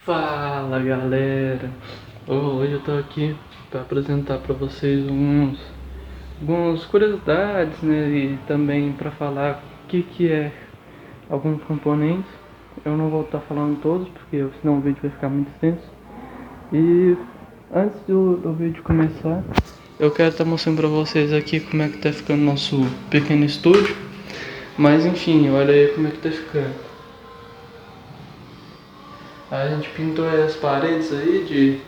Fala galera, hoje eu tô aqui para apresentar para vocês algumas curiosidades, né, e também para falar o que é alguns componentes. Eu não vou estar falando todos porque senão o vídeo vai ficar muito extenso. E antes do vídeo começar, eu quero estar mostrando para vocês aqui como é que tá ficando nosso pequeno estúdio. Mas enfim, olha aí como é que tá ficando. A gente pintou as paredes aí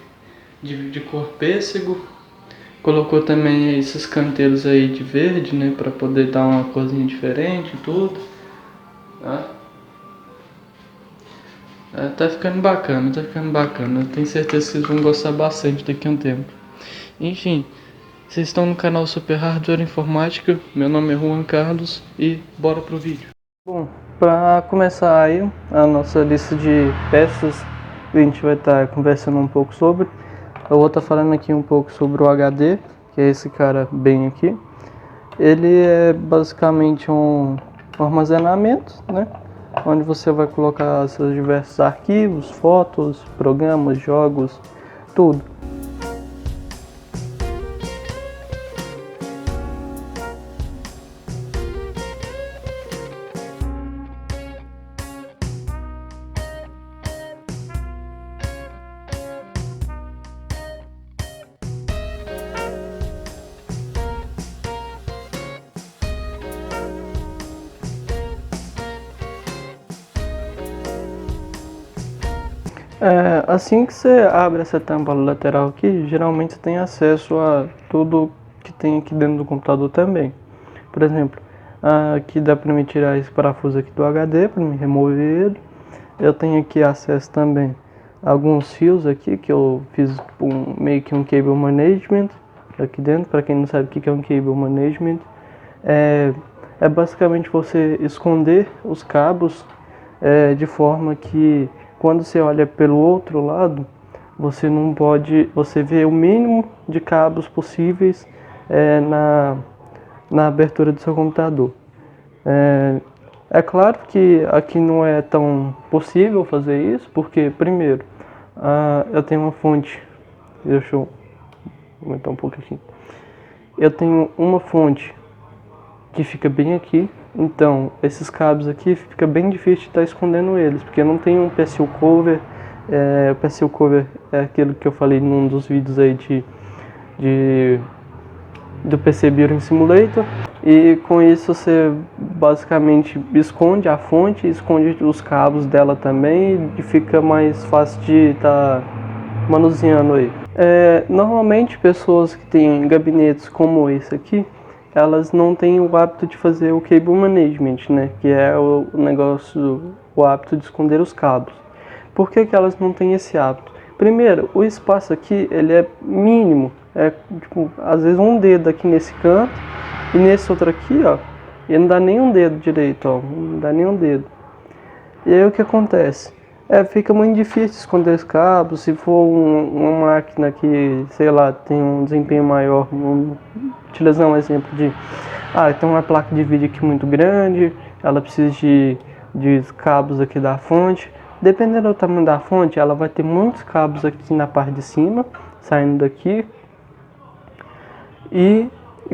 de cor pêssego. Colocou também esses canteiros aí de verde, né? Pra poder dar uma corzinha diferente e tudo. Tá? Tá ficando bacana, tá ficando bacana. Eu tenho certeza que vocês vão gostar bastante daqui a um tempo. Enfim, vocês estão no canal Super Hardware Informática. Meu nome é Juan Carlos e bora pro vídeo. Bom, para começar aí a nossa lista de peças que a gente vai estar conversando um pouco sobre, eu vou estar falando aqui um pouco sobre o HD, que é esse cara bem aqui. Ele é basicamente um armazenamento, né, onde você vai colocar seus diversos arquivos, fotos, programas, jogos, tudo. Assim que você abre essa tampa lateral aqui, geralmente você tem acesso a tudo que tem aqui dentro do computador também. Por exemplo, aqui dá para me tirar esse parafuso aqui do HD, para me remover ele. Eu tenho aqui acesso também a alguns fios aqui, que eu fiz meio que um cable management aqui dentro. Para quem não sabe o que é um cable management, é basicamente você esconder os cabos de forma que quando você olha pelo outro lado, você vê o mínimo de cabos possíveis na abertura do seu computador. É claro que aqui não é tão possível fazer isso, porque primeiro, eu tenho uma fonte, deixa eu aumentar um pouco aqui, eu tenho uma fonte que fica bem aqui, então esses cabos aqui fica bem difícil de estar escondendo eles, porque eu não tenho um PSU cover. O PSU cover é aquilo que eu falei num dos vídeos aí do PC Building Simulator, e com isso você basicamente esconde a fonte, esconde os cabos dela também, e fica mais fácil de estar manuseando aí. Normalmente pessoas que têm gabinetes como esse aqui, elas não têm o hábito de fazer o cable management, né? Que é o hábito de esconder os cabos. Por que elas não têm esse hábito? Primeiro, o espaço aqui ele é mínimo, tipo, às vezes um dedo aqui nesse canto e nesse outro aqui, ó, e não dá nem um dedo direito, ó, não dá nem um dedo. E aí o que acontece? Fica muito difícil esconder os cabos. Se for uma máquina que, sei lá, tem um desempenho maior, utilizar um exemplo tem uma placa de vídeo aqui muito grande, ela precisa de cabos aqui da fonte. Dependendo do tamanho da fonte, ela vai ter muitos cabos aqui na parte de cima, saindo daqui. E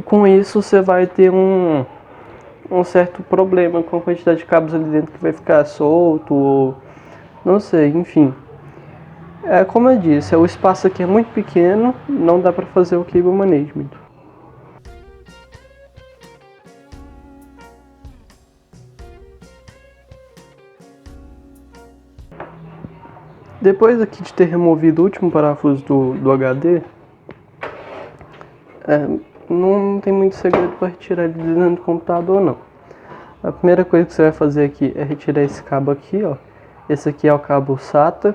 com isso você vai ter um certo problema com a quantidade de cabos ali dentro que vai ficar solto, ou não sei, enfim. Como eu disse, o espaço aqui é muito pequeno, não dá para fazer o cable management. Depois aqui de ter removido o último parafuso do HD, não tem muito segredo para retirar ele de dentro do computador, não. A primeira coisa que você vai fazer aqui é retirar esse cabo aqui, ó. Esse aqui é o cabo SATA,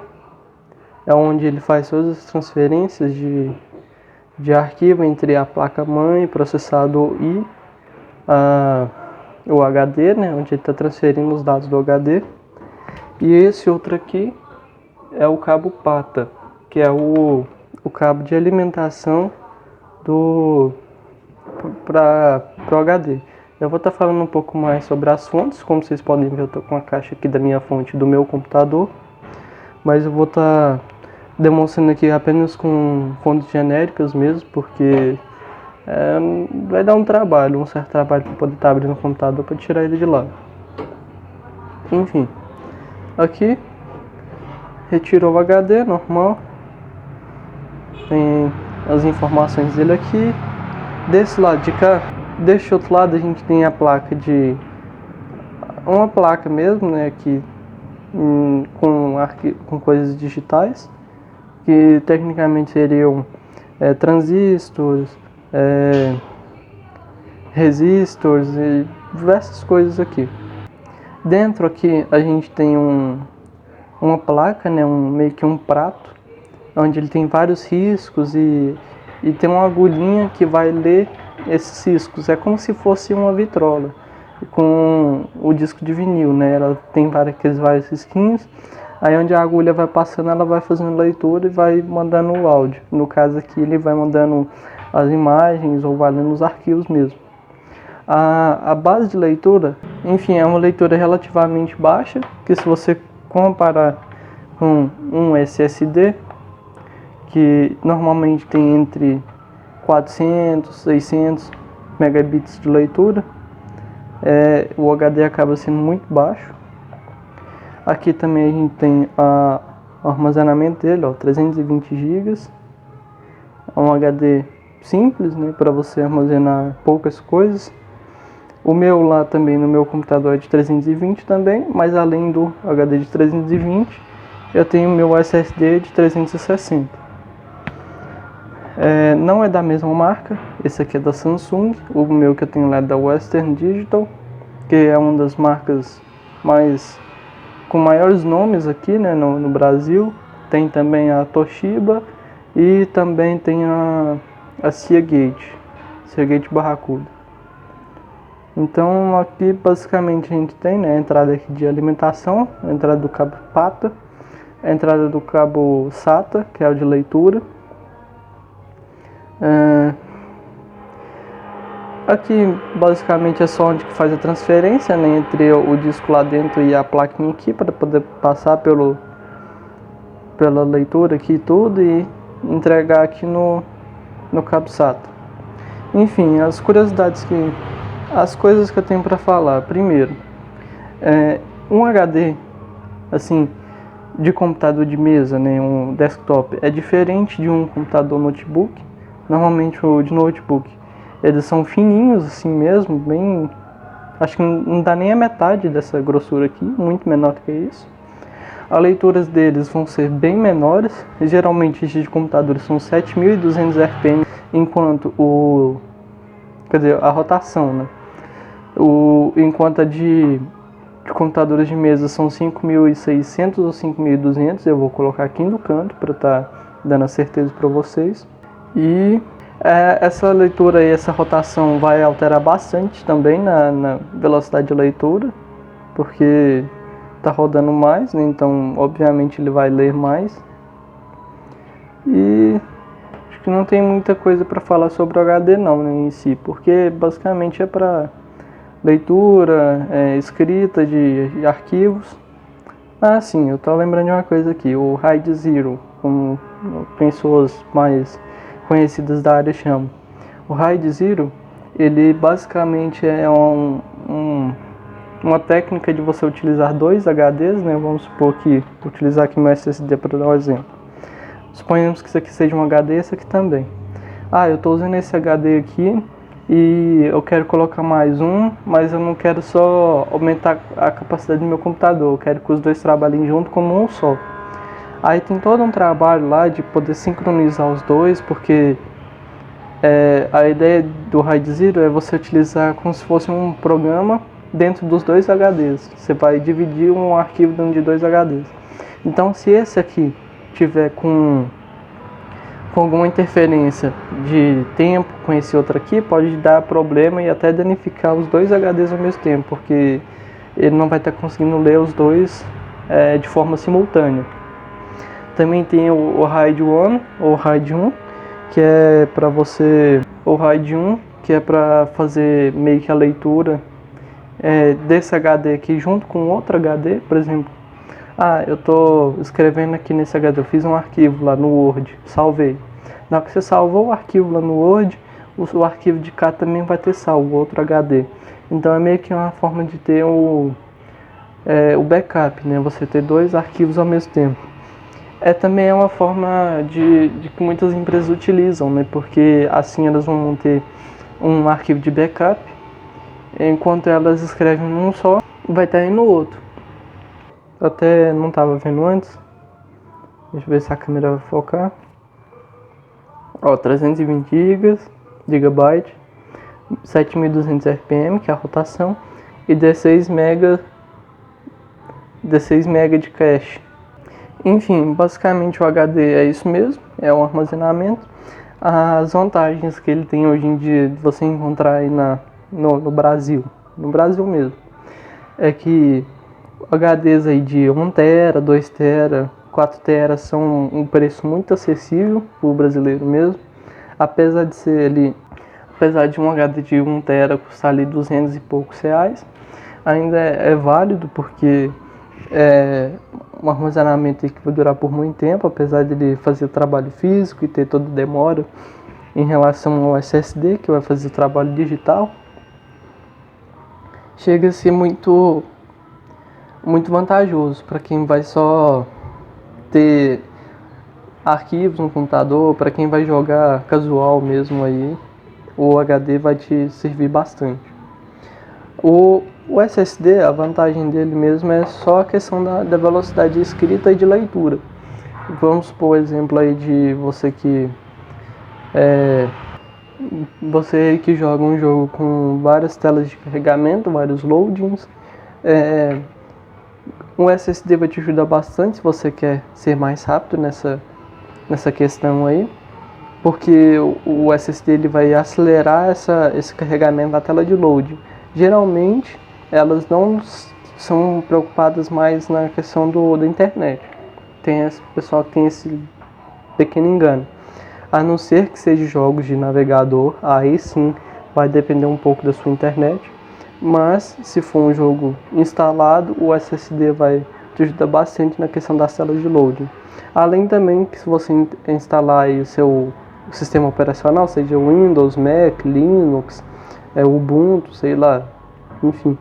é onde ele faz todas as transferências de arquivo entre a placa-mãe, processador e o HD, né, onde ele está transferindo os dados do HD. E esse outro aqui é o cabo PATA, que é o cabo de alimentação para o HD. Eu vou estar falando um pouco mais sobre as fontes. Como vocês podem ver, eu estou com a caixa aqui da minha fonte do meu computador. mas eu vou estar demonstrando aqui apenas com fontes genéricas mesmo, porque vai dar um certo trabalho para poder estar abrindo o computador para tirar ele de lá. Enfim, aqui retirou o HD normal, tem as informações dele aqui. Desse lado de cá, desse outro lado a gente tem a placa uma placa mesmo, né, aqui com coisas digitais, que tecnicamente seriam transistores, resistors e diversas coisas aqui. Dentro aqui a gente tem uma placa, né, meio que um prato, onde ele tem vários riscos e tem uma agulhinha que vai ler esses riscos. É como se fosse uma vitrola com o disco de vinil, né? Ela tem vários risquinhos. Aí onde a agulha vai passando, ela vai fazendo leitura e vai mandando o áudio. No caso aqui, ele vai mandando as imagens ou vai lendo os arquivos mesmo. A base de leitura, enfim, é uma leitura relativamente baixa, que se você comparar com um SSD, que normalmente tem entre 400, 600 megabits de leitura, o HD acaba sendo muito baixo. Aqui também a gente tem o armazenamento dele, 320 GB. É um HD simples, né, para você armazenar poucas coisas. O meu lá também, no meu computador, é de 320 também, mas além do HD de 320, eu tenho o meu SSD de 360. Não é da mesma marca, esse aqui é da Samsung, o meu que eu tenho lá é da Western Digital, que é uma das marcas com maiores nomes aqui, né, no Brasil. Tem também a Toshiba e também tem a Seagate Barracuda. Então aqui basicamente a gente tem, né, a entrada aqui de alimentação, a entrada do cabo PATA, a entrada do cabo SATA, que é o de leitura. Aqui basicamente é só onde que faz a transferência, né, entre o disco lá dentro e a plaquinha aqui, para poder passar pela leitura aqui e tudo e entregar aqui no cabo SATA. Enfim, as coisas que eu tenho para falar. Primeiro, um HD assim de computador de mesa, né, um desktop, é diferente de um computador notebook. Normalmente o de notebook, eles são fininhos assim mesmo, bem, acho que não dá nem a metade dessa grossura aqui, muito menor do que isso. As leituras deles vão ser bem menores, geralmente esses de computadores são 7.200 RPM, enquanto a rotação, né? Enquanto a de computadores de mesa são 5.600 ou 5.200, eu vou colocar aqui no canto para estar dando a certeza para vocês. E essa leitura e essa rotação vai alterar bastante também na velocidade de leitura, porque está rodando mais, né? Então obviamente ele vai ler mais. E acho que não tem muita coisa para falar sobre o HD não, né, em si, porque basicamente é para leitura, escrita de arquivos. Sim, eu estou lembrando de uma coisa aqui, o RAID Zero, como pessoas mais conhecidas da área chamam. O RAID Zero, ele basicamente é uma técnica de você utilizar dois HDs, né? Vamos supor que utilizar aqui meu SSD para dar um exemplo. Suponhamos que isso aqui seja um HD, esse aqui também. Eu estou usando esse HD aqui e eu quero colocar mais um, mas eu não quero só aumentar a capacidade do meu computador, eu quero que os dois trabalhem junto como um só. Aí tem todo um trabalho lá de poder sincronizar os dois, porque a ideia do RAID Zero é você utilizar como se fosse um programa dentro dos dois HDs. Você vai dividir um arquivo dentro de dois HDs. Então se esse aqui tiver com alguma interferência de tempo com esse outro aqui, pode dar problema e até danificar os dois HDs ao mesmo tempo, porque ele não vai estar conseguindo ler os dois de forma simultânea. Também tem o RAID 1 ou RAID 1, que é para o RAID 1, que é para fazer meio que a leitura desse HD aqui junto com outro HD, por exemplo. eu tô escrevendo aqui nesse HD, eu fiz um arquivo lá no Word, salvei. Na hora que você salvou o arquivo lá no Word, o arquivo de cá também vai ter salvo, outro HD. Então é meio que uma forma de ter o backup, né? Você ter dois arquivos ao mesmo tempo. Também é uma forma de que muitas empresas utilizam, né? Porque assim elas vão ter um arquivo de backup, enquanto elas escrevem num só, vai estar aí no outro. Eu até não estava vendo antes. Deixa eu ver se a câmera vai focar. 320 GB, 7200 RPM, que é a rotação, e 16 MB de cache. Enfim, basicamente o HD é isso mesmo, é um armazenamento. As vantagens que ele tem hoje em dia de você encontrar aí no Brasil mesmo, é que HDs aí de 1 TB, 2 TB, 4 TB são um preço muito acessível para o brasileiro mesmo. Apesar de um HD de 1 TB custar ali 200 e poucos reais, ainda é válido porque é um armazenamento que vai durar por muito tempo, apesar de ele fazer o trabalho físico e ter toda demora em relação ao SSD, que vai fazer o trabalho digital. Chega a ser muito vantajoso para quem vai só ter arquivos no computador, para quem vai jogar casual mesmo aí, o HD vai te servir bastante. O SSD, a vantagem dele mesmo é só a questão da velocidade de escrita e de leitura. Vamos por exemplo aí de você que joga um jogo com várias telas de carregamento, vários loadings, o SSD vai te ajudar bastante se você quer ser mais rápido nessa questão aí, porque o SSD ele vai acelerar esse carregamento da tela de load. Geralmente elas não são preocupadas mais na questão da internet. Tem esse pessoal que tem esse pequeno engano. A não ser que seja jogos de navegador, aí sim vai depender um pouco da sua internet. Mas se for um jogo instalado, o SSD vai te ajudar bastante na questão das telas de loading. Além também que se você instalar aí o seu sistema operacional, seja Windows, Mac, Linux, Ubuntu, sei lá, enfim,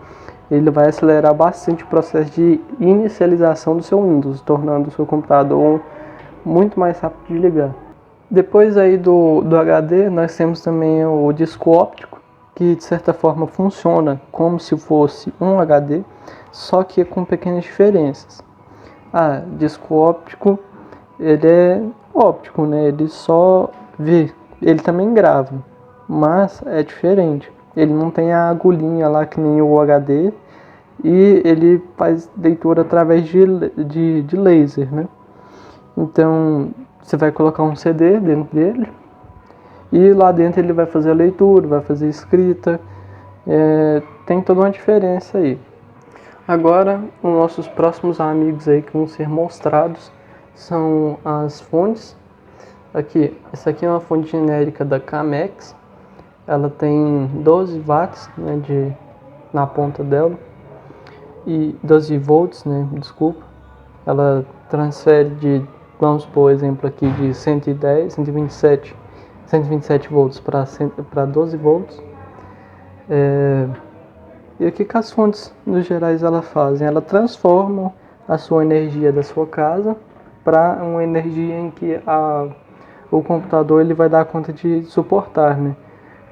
ele vai acelerar bastante o processo de inicialização do seu Windows, tornando o seu computador muito mais rápido de ligar. Depois aí do HD, nós temos também o disco óptico, que de certa forma funciona como se fosse um HD, só que com pequenas diferenças. Disco óptico, ele é óptico, né? Ele só vê, ele também grava, mas é diferente. Ele não tem a agulhinha lá que nem o HD, e ele faz leitura através de laser, né? Então você vai colocar um CD dentro dele e lá dentro ele vai fazer a leitura, vai fazer a escrita, tem toda uma diferença aí. Agora, os nossos próximos amigos aí que vão ser mostrados são as fontes. Essa aqui é uma fonte genérica da Camex. Ela tem 12 watts, né, na ponta dela, e 12 volts, né, desculpa. Ela transfere vamos por exemplo aqui, de 127 volts para 12 volts. E o que as fontes, no gerais, elas fazem? Elas transformam a sua energia da sua casa para uma energia em que o computador ele vai dar conta de suportar, né?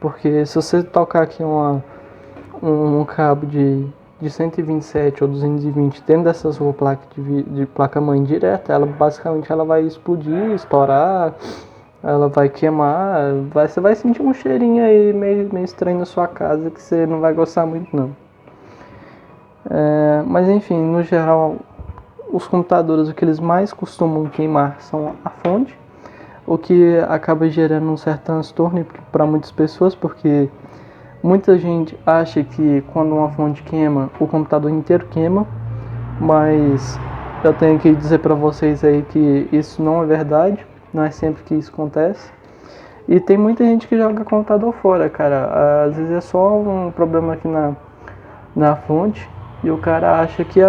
Porque se você tocar aqui um cabo de 127 ou 220 dentro dessa sua placa de placa-mãe direta, basicamente ela vai explodir, estourar, ela vai queimar, você vai sentir um cheirinho aí meio estranho na sua casa que você não vai gostar muito não. Mas enfim, no geral, os computadores, o que eles mais costumam queimar são a fonte, o que acaba gerando um certo transtorno para muitas pessoas, porque muita gente acha que quando uma fonte queima, o computador inteiro queima, mas eu tenho que dizer para vocês aí que isso não é verdade, não é sempre que isso acontece. E tem muita gente que joga computador fora, cara. Às vezes é só um problema aqui na fonte e o cara acha que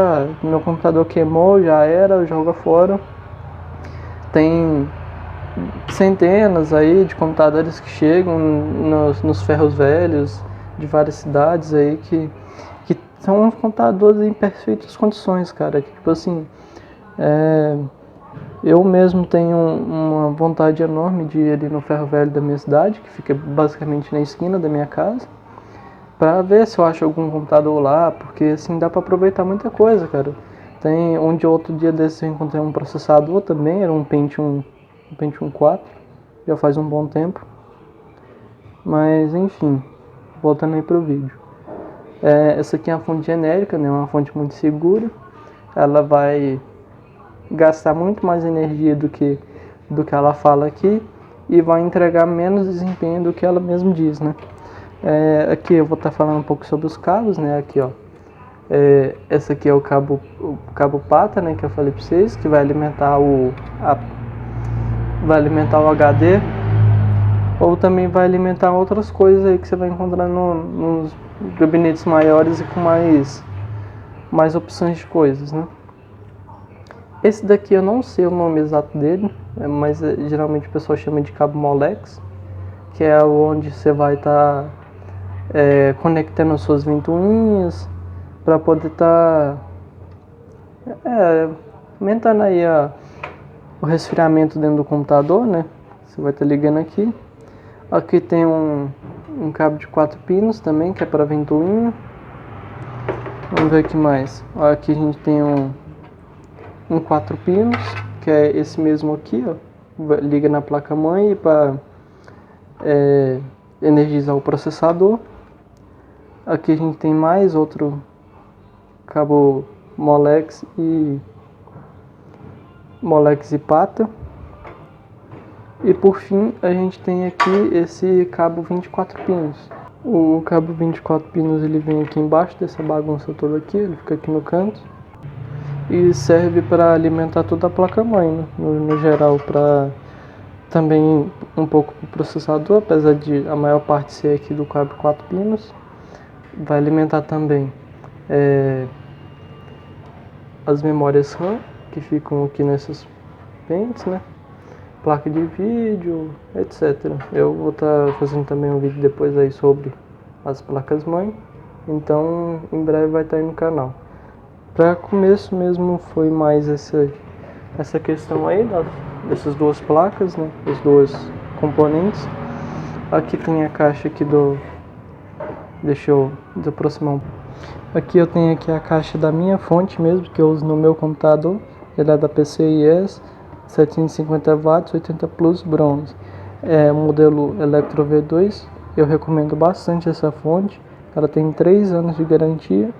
meu computador queimou, já era, joga fora. Tem centenas aí de computadores que chegam nos ferros velhos de várias cidades aí que são computadores em perfeitas condições, cara. Que, tipo assim, eu mesmo tenho uma vontade enorme de ir ali no ferro velho da minha cidade, que fica basicamente na esquina da minha casa, pra ver se eu acho algum computador lá, porque assim dá pra aproveitar muita coisa, cara. Tem outro dia desse eu encontrei um processador também, era um Pentium 4, já faz um bom tempo. Mas enfim, voltando aí pro vídeo. Essa aqui é uma fonte genérica, né? Uma fonte muito segura. Ela vai gastar muito mais energia do que ela fala aqui e vai entregar menos desempenho do que ela mesma diz, né? Aqui eu vou estar falando um pouco sobre os cabos, né? Aqui, ó. Esse aqui é o cabo PATA, né? Que eu falei para vocês, que vai alimentar o HD, ou também vai alimentar outras coisas aí que você vai encontrar nos gabinetes maiores e com mais opções de coisas, né? Esse daqui eu não sei o nome exato dele, mas geralmente o pessoal chama de cabo Molex, que é onde você vai estar conectando as suas ventoinhas para poder estar aumentando aí o resfriamento dentro do computador, né? Você vai estar ligando aqui. Aqui tem um cabo de 4 pinos também, que é para ventoinha. Vamos ver o que mais. Aqui a gente tem um 4 pinos, que é esse mesmo aqui, ó. Liga na placa-mãe para energizar o processador. Aqui a gente tem mais outro cabo Molex e PATA. E por fim a gente tem aqui esse cabo 24 pinos. O cabo 24 pinos ele vem aqui embaixo dessa bagunça toda aqui, ele fica aqui no canto. E serve para alimentar toda a placa-mãe, né? no geral, para também um pouco para o processador, apesar de a maior parte ser aqui do cabo 4 pinos. Vai alimentar também as memórias RAM, que ficam aqui nessas pentes, né? Placa de vídeo, etc. Eu vou estar fazendo também um vídeo depois aí sobre as placas-mãe, então em breve vai estar aí no canal. Para começo mesmo foi mais essa questão aí dessas duas placas, né? Os dois componentes. Aqui tem a caixa aqui deixa eu desaproximar um pouco. Aqui eu tenho aqui a caixa da minha fonte mesmo, que eu uso no meu computador. Ela é da PCIe 750 watts, 80 plus bronze. É o modelo Electro V2. Eu recomendo bastante essa fonte. Ela tem 3 anos de garantia.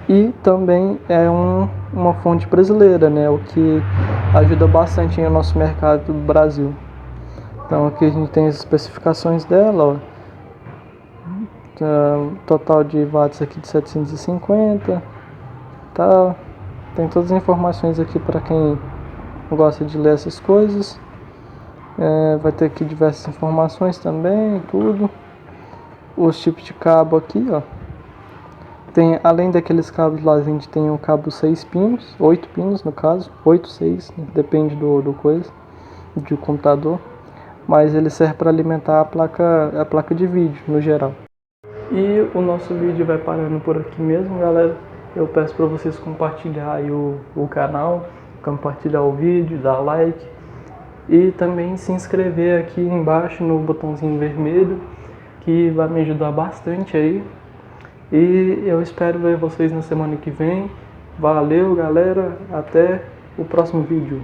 E também é uma fonte brasileira, né? O que ajuda bastante no nosso mercado do Brasil. Então aqui a gente tem as especificações dela, ó. Total de watts aqui de 750, tá? Tem todas as informações aqui para quem gosta de ler essas coisas. Vai ter aqui diversas informações também, tudo. Os tipos de cabo aqui, ó. Tem, além daqueles cabos lá, a gente tem o cabo 6 pinos, 8 pinos no caso, 8, 6, né? Depende do computador. Mas ele serve para alimentar a placa de vídeo no geral. E o nosso vídeo vai parando por aqui mesmo, galera. Eu peço para vocês compartilhar aí o canal, compartilhar o vídeo, dar like e também se inscrever aqui embaixo no botãozinho vermelho, que vai me ajudar bastante aí. E eu espero ver vocês na semana que vem. Valeu, galera, até o próximo vídeo.